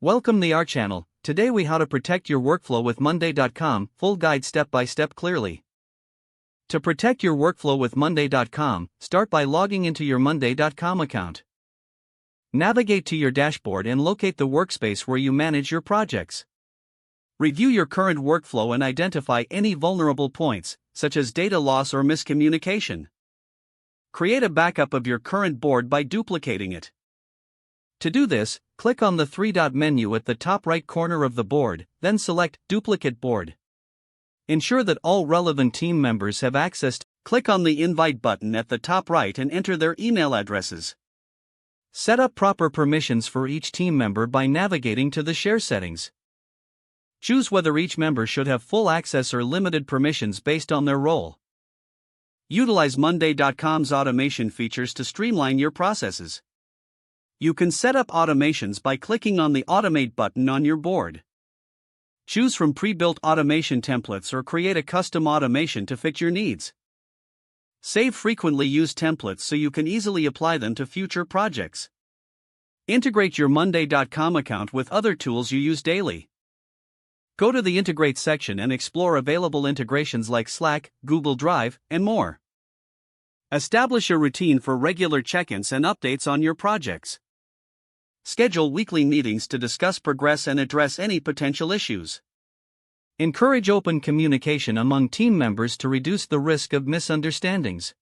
Welcome to our channel. Today we how to protect your workflow with Monday.com, full guide step by step clearly. To protect your workflow with Monday.com, start by logging into your Monday.com account. Navigate to your dashboard and locate the workspace where you manage your projects. Review your current workflow and identify any vulnerable points, such as data loss or miscommunication. Create a backup of your current board by duplicating it. To do this, click on the three-dot menu at the top right corner of the board, then select Duplicate Board. Ensure that all relevant team members have access. Click on the Invite button at the top right and enter their email addresses. Set up proper permissions for each team member by navigating to the Share settings. Choose whether each member should have full access or limited permissions based on their role. Utilize Monday.com's automation features to streamline your processes. You can set up automations by clicking on the Automate button on your board. Choose from pre-built automation templates or create a custom automation to fit your needs. Save frequently used templates so you can easily apply them to future projects. Integrate your Monday.com account with other tools you use daily. Go to the Integrate section and explore available integrations like Slack, Google Drive, and more. Establish a routine for regular check-ins and updates on your projects. Schedule weekly meetings to discuss progress and address any potential issues. Encourage open communication among team members to reduce the risk of misunderstandings.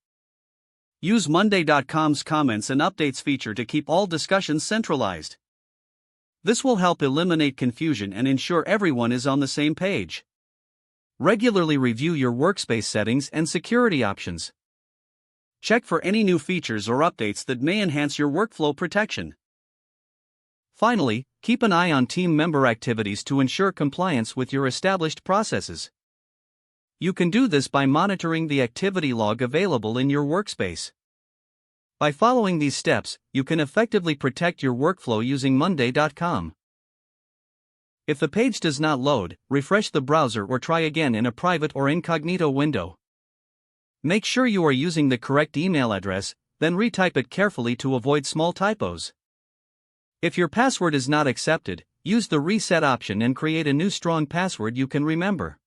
Use Monday.com's comments and updates feature to keep all discussions centralized. This will help eliminate confusion and ensure everyone is on the same page. Regularly review your workspace settings and security options. Check for any new features or updates that may enhance your workflow protection. Finally, keep an eye on team member activities to ensure compliance with your established processes. You can do this by monitoring the activity log available in your workspace. By following these steps, you can effectively protect your workflow using Monday.com. If the page does not load, refresh the browser or try again in a private or incognito window. Make sure you are using the correct email address, then retype it carefully to avoid small typos. If your password is not accepted, use the reset option and create a new strong password you can remember.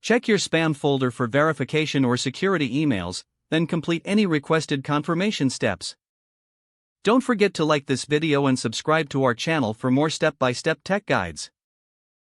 Check your spam folder for verification or security emails, then complete any requested confirmation steps. Don't forget to like this video and subscribe to our channel for more step-by-step tech guides.